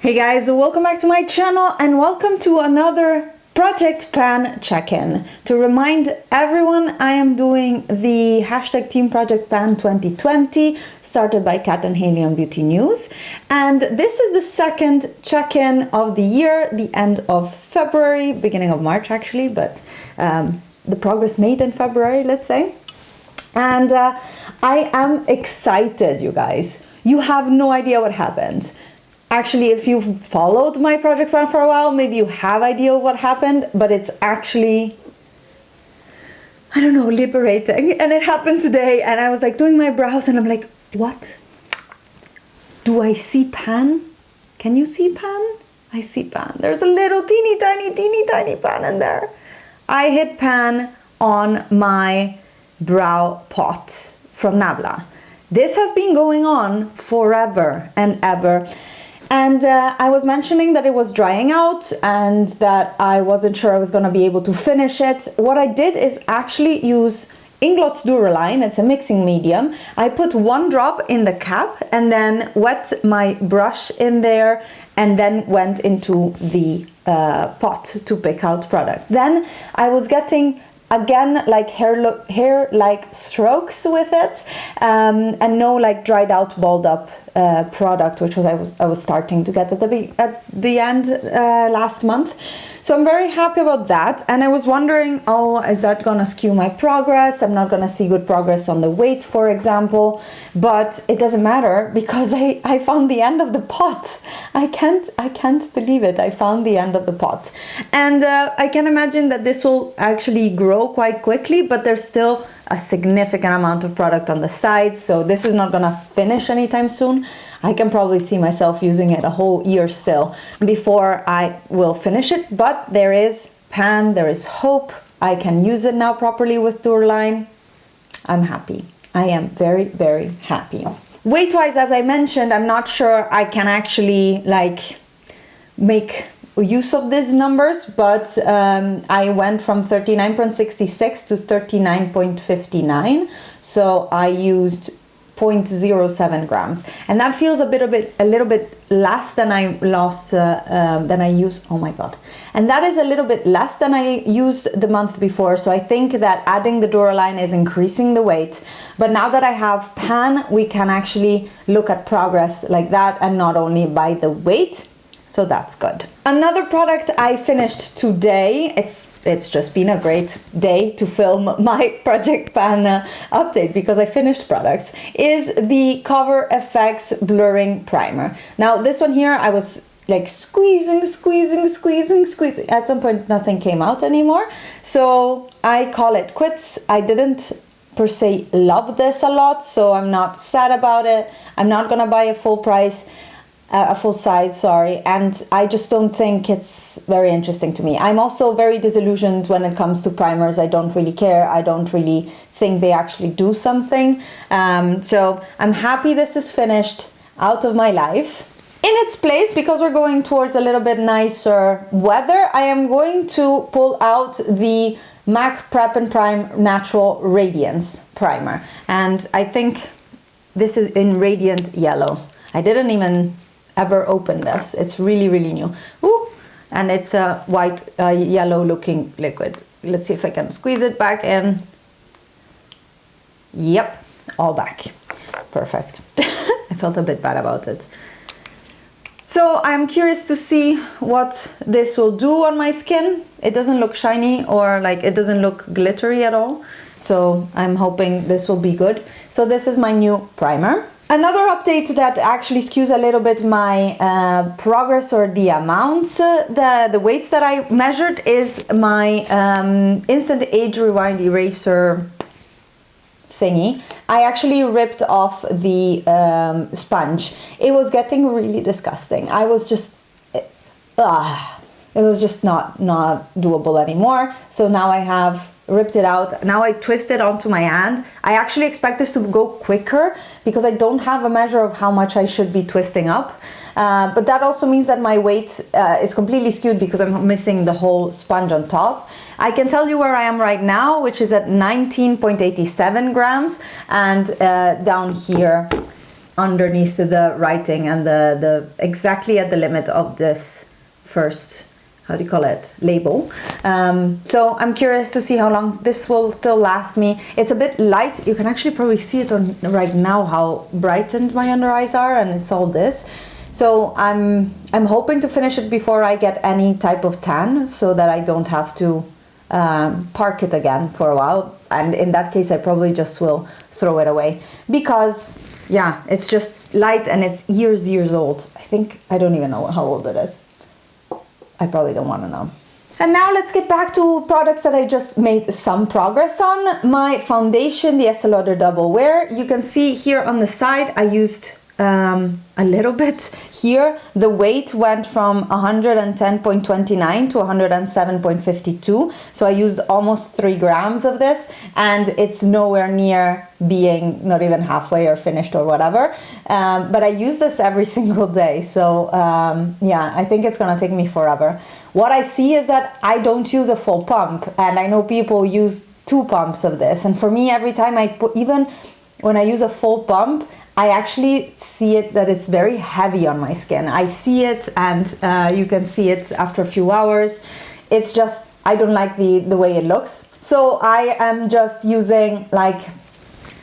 Hey guys, welcome back to my channel and welcome to another Project Pan check-in. To remind everyone, I am doing the hashtag teamprojectpan 2020 started by Kat and Haley on Beauty News. And this is the second check-in of the year, the end of February, beginning of March actually, but the progress made in February, let's say. And I am excited, you guys. You have no idea what happened. Actually, if you've followed my project plan for a while, maybe you have idea of what happened, but it's actually, I don't know, liberating. And it happened today, and I was like doing my brows, and I'm like, what? Do I see pan? Can you see pan? I see pan. There's a little teeny tiny pan in there. I hit pan on my brow pot from Nabla. This has been going on forever and ever. And I was mentioning that it was drying out and that I wasn't sure I was going to be able to finish it. What I did is actually use Inglot's Duraline. It's a mixing medium. I put one drop in the cap and then wet my brush in there and then went into the pot to pick out product. Then I was getting again like hair like strokes with it and no like dried out balled up product, which was I was starting to get at the end last month. So I'm very happy about that, and I was wondering, oh, is that gonna skew my progress? I'm not gonna see good progress on the weight, for example, but it doesn't matter because I found the end of the pot. I can't believe it. I found the end of the pot, and I can imagine that this will actually grow quite quickly, but there's still a significant amount of product on the sides, so this is not gonna finish anytime soon. I can probably see myself using it a whole year still before I will finish it, but there is pan, there is hope. I can use it now properly with Duraline. I'm happy. I am very, very happy. Weight-wise, as I mentioned, I'm not sure I can actually like make use of these numbers, but I went from 39.66 to 39.59, so I used 0.07 grams, and that feels a little bit less than I lost than I used. Oh my god! And that is a little bit less than I used the month before. So I think that adding the Duraline is increasing the weight. But now that I have pan, we can actually look at progress like that and not only by the weight. So that's good. Another product I finished today, it's just been a great day to film my Project Pan update because I finished products, is the Cover FX Blurring Primer. Now this one here, I was like squeezing. At some point nothing came out anymore. So I call it quits. I didn't per se love this a lot, so I'm not sad about it. I'm not gonna buy a full size, sorry, and I just don't think it's very interesting to me. I'm also very disillusioned when it comes to primers. I don't really care. I don't really think they actually do something. So I'm happy this is finished out of my life. In its place, because we're going towards a little bit nicer weather, I am going to pull out the MAC Prep and Prime Natural Radiance Primer. And I think this is in Radiant Yellow. I didn't even ever opened this. It's really, really new. Ooh, and it's a white, yellow looking liquid. Let's see if I can squeeze it back in. Yep, all back. Perfect. I felt a bit bad about it. So I'm curious to see what this will do on my skin. It doesn't look shiny or like it doesn't look glittery at all. So I'm hoping this will be good. So this is my new primer. Another update that actually skews a little bit my progress or the amounts, the weights that I measured is my Instant Age Rewind Eraser thingy. I actually ripped off the sponge. It was getting really disgusting. I was just, it was just not doable anymore. So now I have ripped it out. Now I twist it onto my hand. I actually expect this to go quicker because I don't have a measure of how much I should be twisting up. But that also means that my weight is completely skewed because I'm missing the whole sponge on top. I can tell you where I am right now, which is at 19.87 grams, and down here underneath the writing and the exactly at the limit of this first, how do you call it, label. So I'm curious to see how long this will still last me. It's a bit light. You can actually probably see it on right now how brightened my under eyes are, and it's all this. So I'm hoping to finish it before I get any type of tan, so that I don't have to park it again for a while. And in that case, I probably just will throw it away, because yeah, it's just light and it's years old. I don't even know how old it is. I probably don't want to know. And now let's get back to products that I just made some progress on. My foundation, the Estée Lauder Double Wear. You can see here on the side, I used a little bit here. The weight went from 110.29 to 107.52. So I used almost 3 grams of this, and it's nowhere near being not even halfway or finished or whatever. But I use this every single day. So yeah, I think it's gonna take me forever. What I see is that I don't use a full pump, and I know people use 2 pumps of this. And for me, every time even when I use a full pump, I actually see it that it's very heavy on my skin. I see it, and you can see it after a few hours. It's just, I don't like the way it looks. So I am just using, like,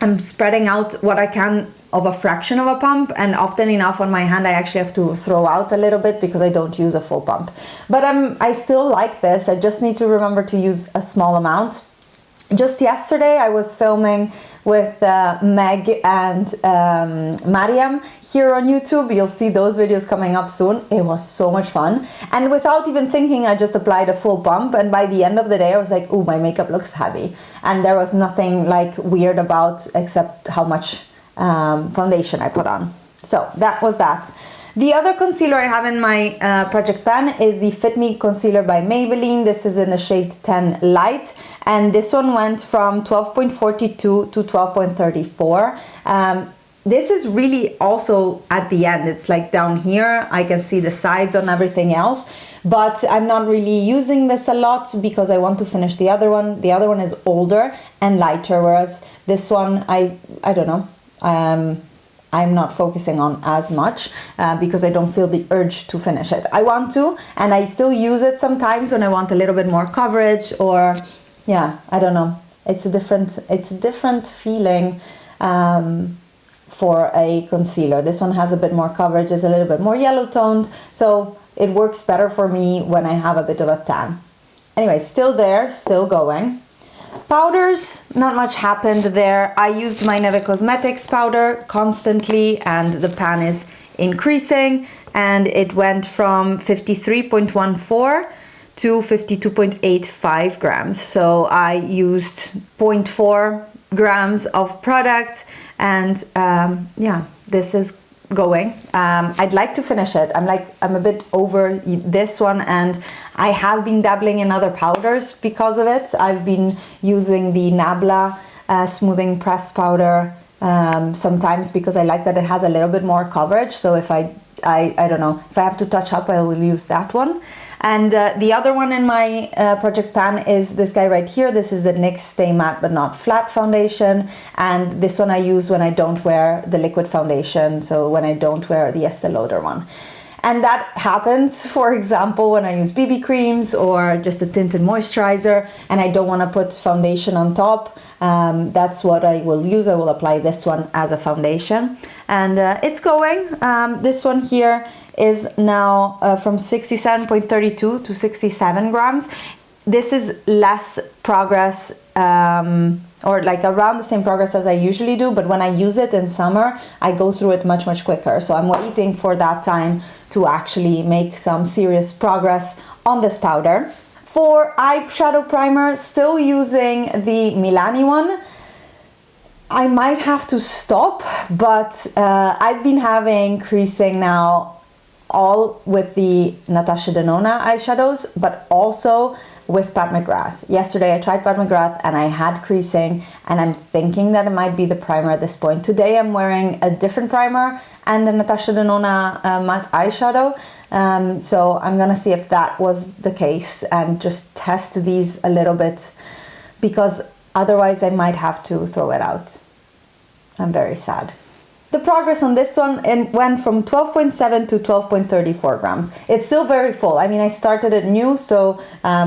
I'm spreading out what I can of a fraction of a pump, and often enough on my hand I actually have to throw out a little bit because I don't use a full pump. But I still like this. I just need to remember to use a small amount. Just yesterday I was filming with Meg and Mariam here on YouTube. You'll see those videos coming up soon. It was so much fun. And without even thinking, I just applied a full pump. And by the end of the day, I was like, ooh, my makeup looks heavy. And there was nothing like weird about except how much foundation I put on. So that was that. The other concealer I have in my project pan is the Fit Me Concealer by Maybelline. This is in the shade 10 Light, and this one went from 12.42 to 12.34. This is really also at the end. It's like down here. I can see the sides on everything else, but I'm not really using this a lot because I want to finish the other one. The other one is older and lighter, whereas this one, I don't know. I'm not focusing on as much because I don't feel the urge to finish it. I want to, and I still use it sometimes when I want a little bit more coverage, or yeah, I don't know. It's a different feeling for a concealer. This one has a bit more coverage, is a little bit more yellow toned, so it works better for me when I have a bit of a tan. Anyway, still there, still going. Powders, not much happened there. I used my Neve Cosmetics powder constantly, and the pan is increasing, and it went from 53.14 to 52.85 grams. So I used 0.4 grams of product, and yeah, this is going. I'd like to finish it. I'm a bit over this one, and I have been dabbling in other powders because of it. I've been using the Nabla smoothing press powder sometimes because I like that it has a little bit more coverage. So if I don't know, if I have to touch up, I will use that one. And the other one in my project pan is this guy right here. This is the NYX Stay Matte But Not Flat foundation, and this one I use when I don't wear the liquid foundation, so when I don't wear the Estée Lauder one. And that happens, for example, when I use BB creams or just a tinted moisturizer and I don't want to put foundation on top. That's what I will use. I will apply this one as a foundation, and it's going. This one here is now from 67.32 to 67 grams. This is less progress, or like around the same progress as I usually do, but when I use it in summer, I go through it much quicker. So I'm waiting for that time to actually make some serious progress on this powder. For eyeshadow primer, still using the Milani one. I might have to stop, but I've been having creasing now all with the Natasha Denona eyeshadows, but also with Pat McGrath. Yesterday I tried Pat McGrath and I had creasing, and I'm thinking that it might be the primer at this point. Today I'm wearing a different primer and the Natasha Denona matte eyeshadow. So I'm gonna see if that was the case and just test these a little bit, because otherwise I might have to throw it out. I'm very sad. the progress on this one, it went from 12.7 to 12.34 grams. It's still very full. I mean, I started it new, so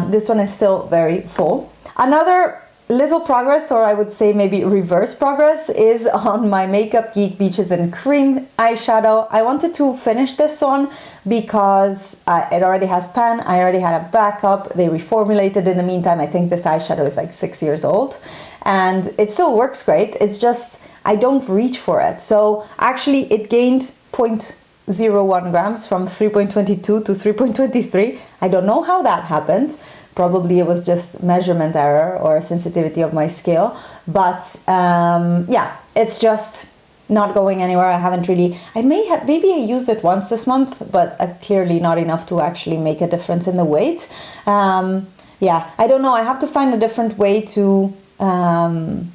this one is still very full. Another little progress, or I would say maybe reverse progress, is on my Makeup Geek Beaches and Cream eyeshadow. I wanted to finish this one because it already has pan. I already had a backup. They reformulated in the meantime. I think this eyeshadow is like 6 years old and it still works great. It's just I don't reach for it. So actually it gained 0.01 grams from 3.22 to 3.23. I don't know how that happened. Probably it was just measurement error or sensitivity of my scale. But yeah, it's just not going anywhere. I haven't really, maybe I used it once this month, but clearly not enough to actually make a difference in the weight. Yeah, I don't know. I have to find a different way to have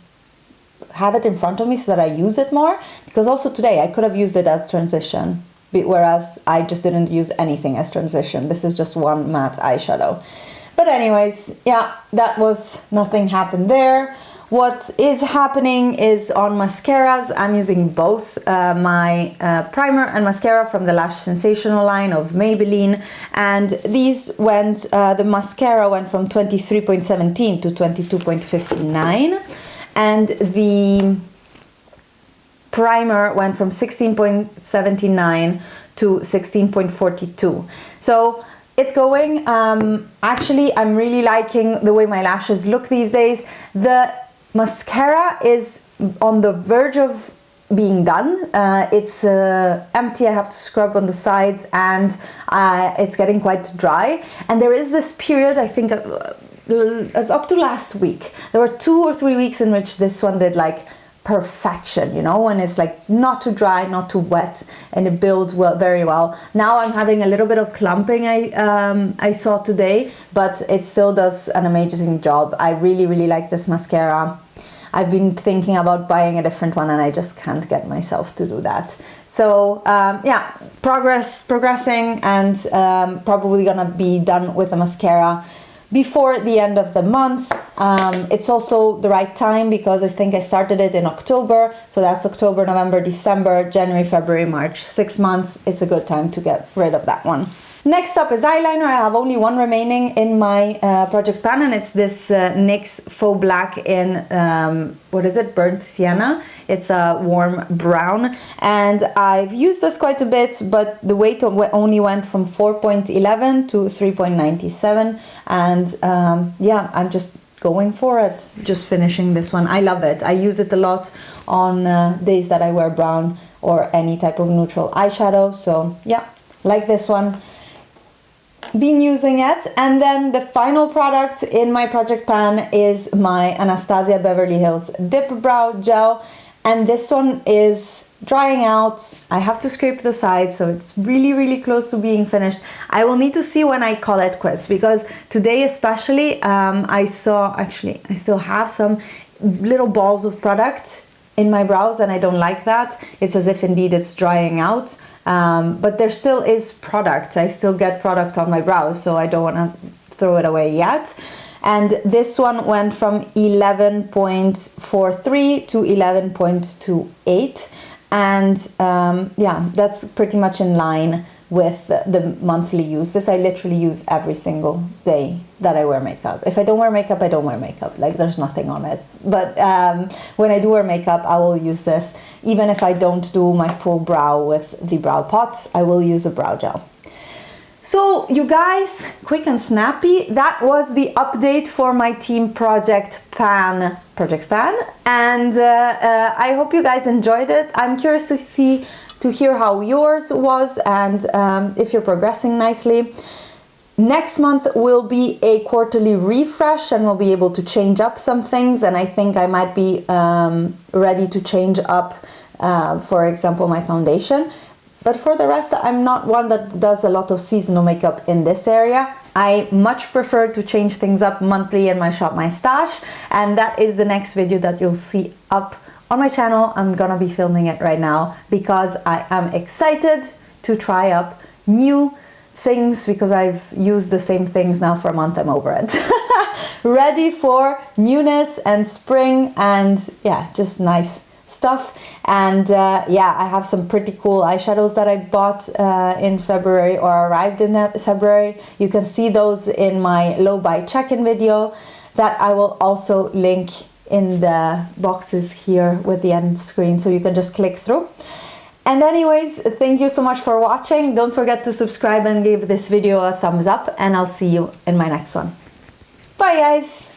it in front of me so that I use it more, because also today I could have used it as transition, whereas I just didn't use anything as transition. This is just one matte eyeshadow. But anyways, yeah, that was, nothing happened there. What is happening is on mascaras. I'm using both my primer and mascara from the Lash Sensational line of Maybelline, and these went, the mascara went from 23.17 to 22.59, and the primer went from 16.79 to 16.42. So it's going. Actually, I'm really liking the way my lashes look these days. The mascara is on the verge of being done. It's empty. I have to scrub on the sides, and it's getting quite dry. And there is this period, I think, up to last week, there were 2 or 3 weeks in which this one did like perfection, you know, when it's like not too dry, not too wet, and it builds well, very well. Now I'm having a little bit of clumping I saw today, but it still does an amazing job. I really like this mascara. I've been thinking about buying a different one and I just can't get myself to do that. So yeah, progressing, and probably gonna be done with the mascara before the end of the month. It's also the right time because I think I started it in October, so that's October, November, December, January, February, March, 6 months. It's a good time to get rid of that one. Next up is eyeliner. I have only one remaining in my project pan, and it's this NYX Faux Black in, what is it, Burnt Sienna. It's a warm brown, and I've used this quite a bit, but the weight only went from 4.11 to 3.97, and yeah, I'm just going for it, just finishing this one. I love it. I use it a lot on days that I wear brown or any type of neutral eyeshadow, so yeah, like this one. Been using it. And then the final product in my project pan is my Anastasia Beverly Hills Dip Brow Gel, and this one is drying out. I have to scrape the sides, so it's really close to being finished. I will need to see when I call it quits, because today especially I saw, actually I still have some little balls of product in my brows, and I don't like that. It's as if indeed it's drying out, but there still is product. I still get product on my brows, so I don't want to throw it away yet. And this one went from 11.43 to 11.28, and yeah, that's pretty much in line with the monthly use. This I literally use every single day that I wear makeup. If I don't wear makeup, I don't wear makeup. Like, there's nothing on it. But when I do wear makeup, I will use this. Even if I don't do my full brow with the brow pots, I will use a brow gel. So you guys, quick and snappy, that was the update for my Team Project Pan, and I hope you guys enjoyed it. I'm curious to hear how yours was, and if you're progressing nicely. Next month will be a quarterly refresh, and we'll be able to change up some things, and I think I might be ready to change up, for example, my foundation. But for the rest, I'm not one that does a lot of seasonal makeup in this area. I much prefer to change things up monthly in my Shop My Stash, and that is the next video that you'll see up on my channel. I'm gonna be filming it right now because I am excited to try up new things, because I've used the same things now for a month. I'm over it. Ready for newness and spring, and yeah, just nice stuff. And yeah, I have some pretty cool eyeshadows that I bought in February, or arrived in February. You can see those in my low buy check-in video that I will also link in the boxes here with the end screen, so you can just click through. And anyways, thank you so much for watching. Don't forget to subscribe and give this video a thumbs up, and I'll see you in my next one. Bye guys!